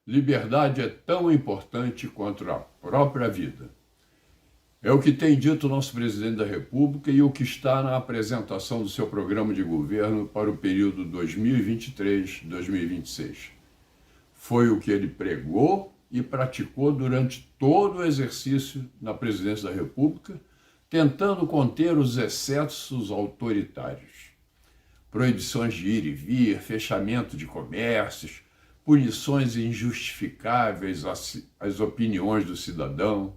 Liberdade é tão importante quanto a própria vida. É o que tem dito o nosso presidente da República e o que está na apresentação do seu programa de governo para o período 2023-2026. Foi o que ele pregou e praticou durante todo o exercício na presidência da República, tentando conter os excessos autoritários. Proibições de ir e vir, fechamento de comércios, punições injustificáveis às opiniões do cidadão.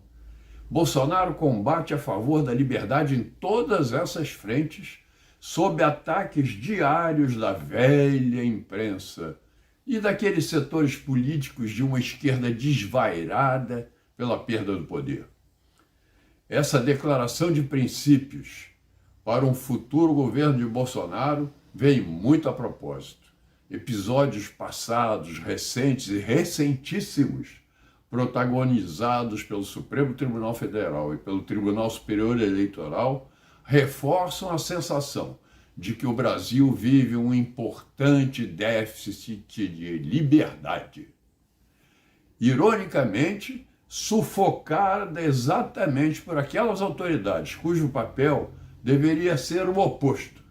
Bolsonaro combate a favor da liberdade em todas essas frentes, sob ataques diários da velha imprensa e daqueles setores políticos de uma esquerda desvairada pela perda do poder. Essa declaração de princípios para um futuro governo de Bolsonaro vem muito a propósito. Episódios passados, recentes e recentíssimos, protagonizados pelo Supremo Tribunal Federal e pelo Tribunal Superior Eleitoral, reforçam a sensação de que o Brasil vive um importante déficit de liberdade. Ironicamente, sufocada exatamente por aquelas autoridades cujo papel deveria ser o oposto: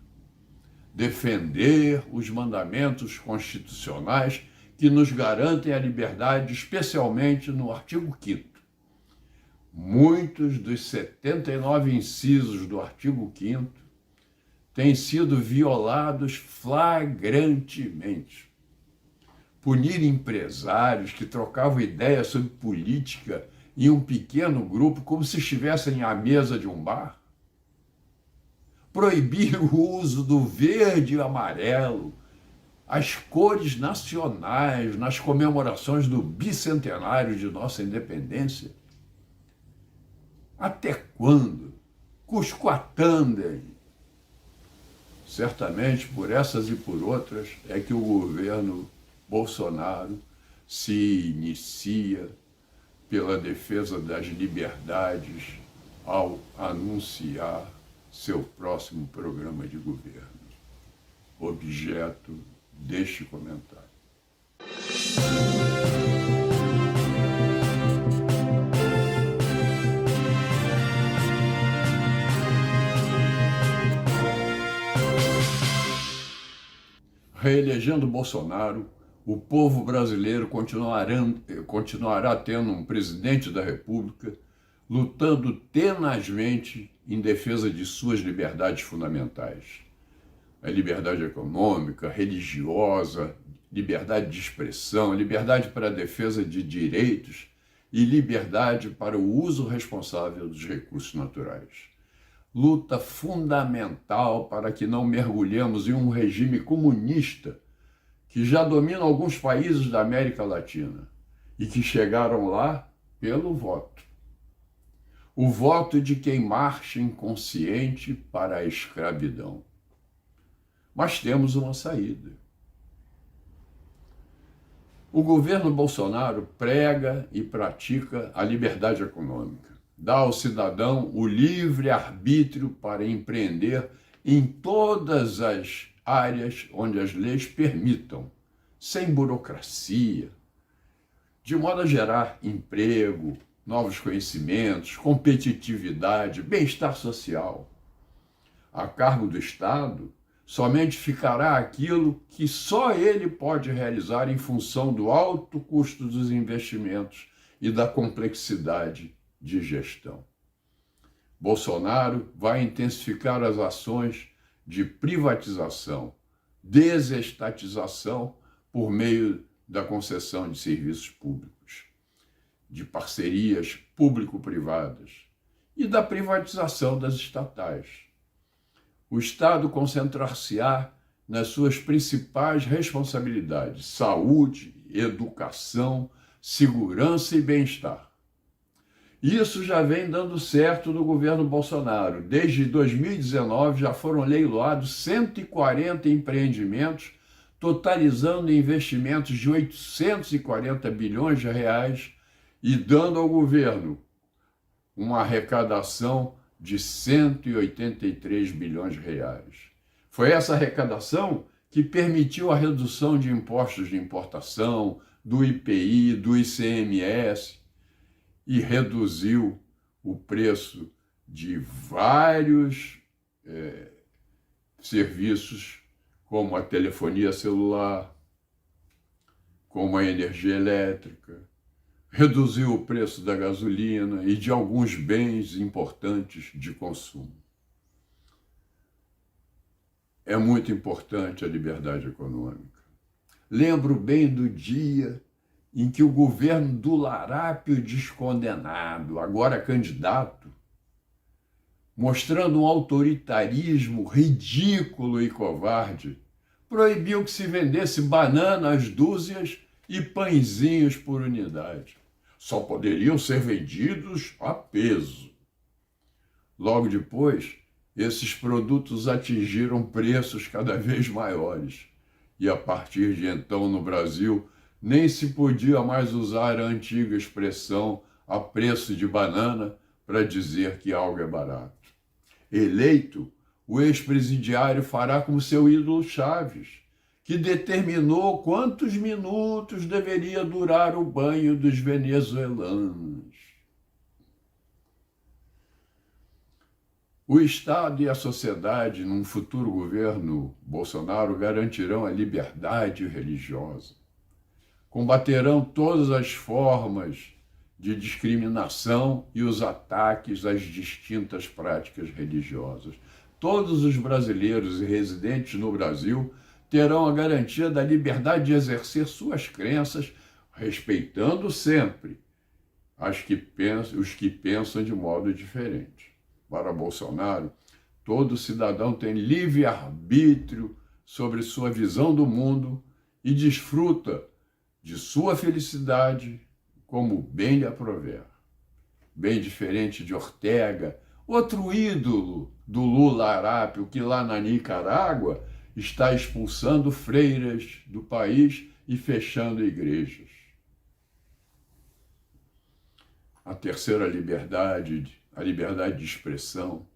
defender os mandamentos constitucionais que nos garantem a liberdade, especialmente no artigo 5º. Muitos dos 79 incisos do artigo 5º têm sido violados flagrantemente. Punir empresários que trocavam ideias sobre política em um pequeno grupo como se estivessem à mesa de um bar. Proibir o uso do verde e amarelo, as cores nacionais nas comemorações do bicentenário de nossa independência. Até quando? Cuscoatandem. Certamente, por essas e por outras, é que o governo Bolsonaro se inicia pela defesa das liberdades ao anunciar seu próximo programa de governo. Objeto deste comentário. Reelegendo Bolsonaro, o povo brasileiro continuará tendo um presidente da República lutando tenazmente em defesa de suas liberdades fundamentais. A liberdade econômica, religiosa, liberdade de expressão, liberdade para a defesa de direitos e liberdade para o uso responsável dos recursos naturais. Luta fundamental para que não mergulhemos em um regime comunista que já domina alguns países da América Latina e que chegaram lá pelo voto. O voto de quem marcha inconsciente para a escravidão. Mas temos uma saída. O governo Bolsonaro prega e pratica a liberdade econômica. Dá ao cidadão o livre arbítrio para empreender em todas as áreas onde as leis permitam, sem burocracia, de modo a gerar emprego, novos conhecimentos, competitividade, bem-estar social. A cargo do Estado, somente ficará aquilo que só ele pode realizar em função do alto custo dos investimentos e da complexidade de gestão. Bolsonaro vai intensificar as ações de privatização, desestatização por meio da concessão de serviços públicos, de parcerias público-privadas e da privatização das estatais. O Estado concentrar-se-á nas suas principais responsabilidades: saúde, educação, segurança e bem-estar. Isso já vem dando certo no governo Bolsonaro. Desde 2019 já foram leiloados 140 empreendimentos, totalizando investimentos de 840 bilhões de reais e dando ao governo uma arrecadação de 183 bilhões de reais. Foi essa arrecadação que permitiu a redução de impostos de importação, do IPI, do ICMS e reduziu o preço de vários serviços, como a telefonia celular, como a energia elétrica, reduziu o preço da gasolina e de alguns bens importantes de consumo. É muito importante a liberdade econômica. Lembro bem do dia em que o governo do Larápio descondenado, agora candidato, mostrando um autoritarismo ridículo e covarde, proibiu que se vendesse banana às dúzias e pãezinhos por unidade. Só poderiam ser vendidos a peso. Logo depois, esses produtos atingiram preços cada vez maiores. E a partir de então, no Brasil, nem se podia mais usar a antiga expressão a preço de banana para dizer que algo é barato. Eleito, o ex-presidiário fará como seu ídolo Chaves, que determinou quantos minutos deveria durar o banho dos venezuelanos. O Estado e a sociedade, num futuro governo Bolsonaro, garantirão a liberdade religiosa. Combaterão todas as formas de discriminação e os ataques às distintas práticas religiosas. Todos os brasileiros e residentes no Brasil terão a garantia da liberdade de exercer suas crenças, respeitando sempre os que pensam de modo diferente. Para Bolsonaro, todo cidadão tem livre-arbítrio sobre sua visão do mundo e desfruta de sua felicidade como bem lhe aprover. Bem diferente de Ortega, outro ídolo do Lula Arápio, que lá na Nicarágua está expulsando freiras do país e fechando igrejas. A terceira liberdade, a liberdade de expressão,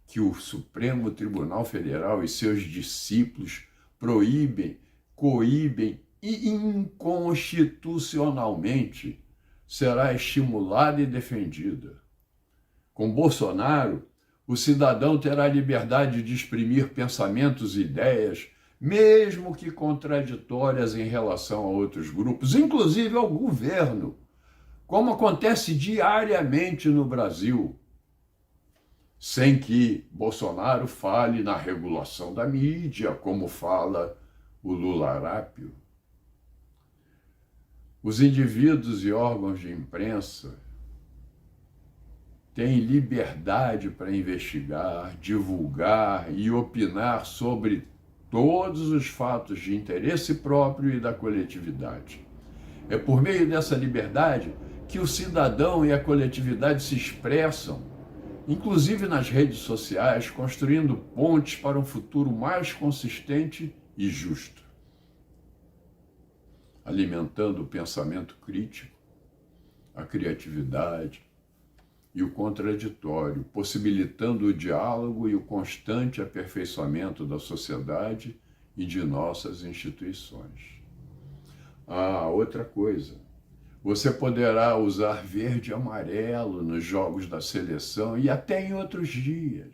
que o Supremo Tribunal Federal e seus discípulos proíbem, coíbem e inconstitucionalmente, será estimulada e defendida. Com Bolsonaro, o cidadão terá a liberdade de exprimir pensamentos e ideias, mesmo que contraditórias em relação a outros grupos, inclusive ao governo, como acontece diariamente no Brasil, sem que Bolsonaro fale na regulação da mídia, como fala o Lula Arápio. Os indivíduos e órgãos de imprensa têm liberdade para investigar, divulgar e opinar sobre todos os fatos de interesse próprio e da coletividade. É por meio dessa liberdade que o cidadão e a coletividade se expressam, inclusive nas redes sociais, construindo pontes para um futuro mais consistente e justo, alimentando o pensamento crítico, a criatividade e o contraditório, possibilitando o diálogo e o constante aperfeiçoamento da sociedade e de nossas instituições. Outra coisa, você poderá usar verde e amarelo nos jogos da seleção e até em outros dias.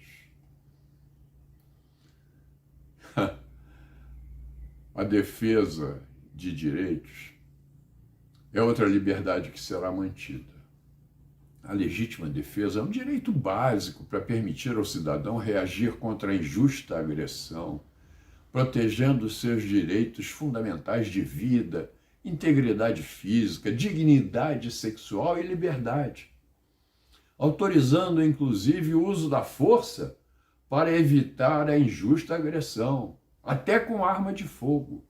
A defesa de direitos é outra liberdade que será mantida. A legítima defesa é um direito básico para permitir ao cidadão reagir contra a injusta agressão, protegendo seus direitos fundamentais de vida, integridade física, dignidade sexual e liberdade, autorizando inclusive o uso da força para evitar a injusta agressão, até com arma de fogo.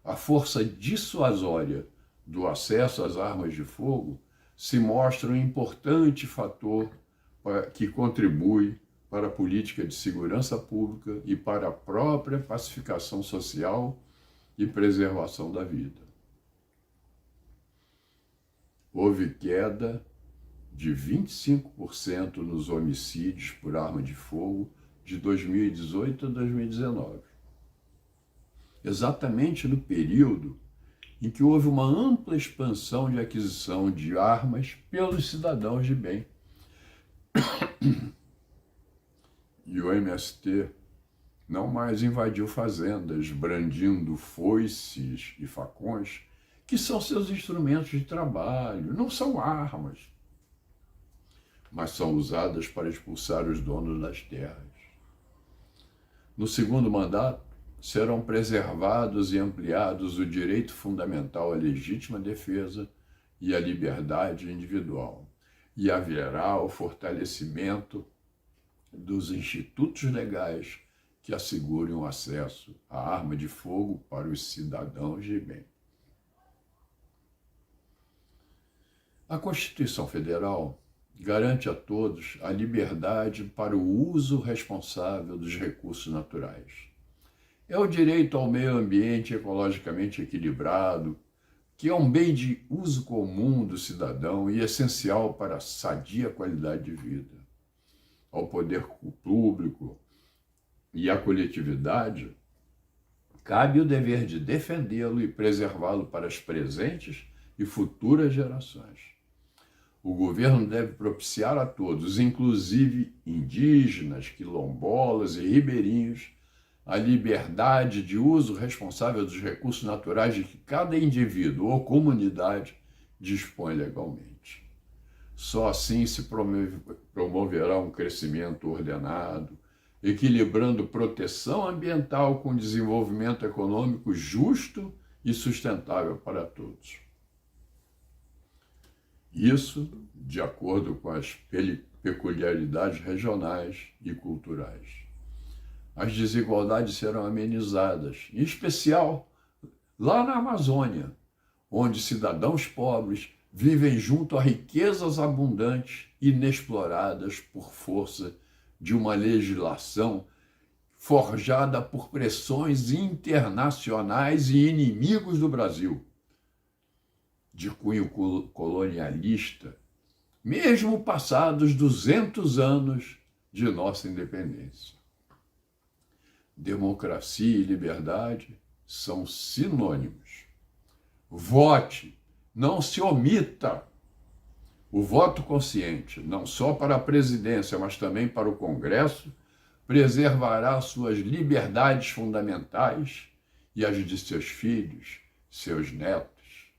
A força dissuasória do acesso às armas de fogo se mostra um importante fator que contribui para a política de segurança pública e para a própria pacificação social e preservação da vida. Houve queda de 25% nos homicídios por arma de fogo de 2018 a 2019. Exatamente no período em que houve uma ampla expansão de aquisição de armas pelos cidadãos de bem. E o MST não mais invadiu fazendas brandindo foices e facões, que são seus instrumentos de trabalho, não são armas, mas são usadas para expulsar os donos das terras. No segundo mandato, serão preservados e ampliados o direito fundamental à legítima defesa e à liberdade individual, e haverá o fortalecimento dos institutos legais que assegurem o acesso à arma de fogo para os cidadãos de bem. A Constituição Federal garante a todos a liberdade para o uso responsável dos recursos naturais. É o direito ao meio ambiente ecologicamente equilibrado, que é um bem de uso comum do cidadão e essencial para a sadia qualidade de vida. Ao poder público e à coletividade, cabe o dever de defendê-lo e preservá-lo para as presentes e futuras gerações. O governo deve propiciar a todos, inclusive indígenas, quilombolas e ribeirinhos, a liberdade de uso responsável dos recursos naturais de que cada indivíduo ou comunidade dispõe legalmente. Só assim se promoverá um crescimento ordenado, equilibrando proteção ambiental com desenvolvimento econômico justo e sustentável para todos. Isso de acordo com as peculiaridades regionais e culturais. As desigualdades serão amenizadas, em especial lá na Amazônia, onde cidadãos pobres vivem junto a riquezas abundantes, inexploradas por força de uma legislação forjada por pressões internacionais e inimigos do Brasil, de cunho colonialista, mesmo passados 200 anos de nossa independência. Democracia e liberdade são sinônimos. Vote, não se omita. O voto consciente, não só para a presidência, mas também para o Congresso, preservará suas liberdades fundamentais e as de seus filhos, seus netos.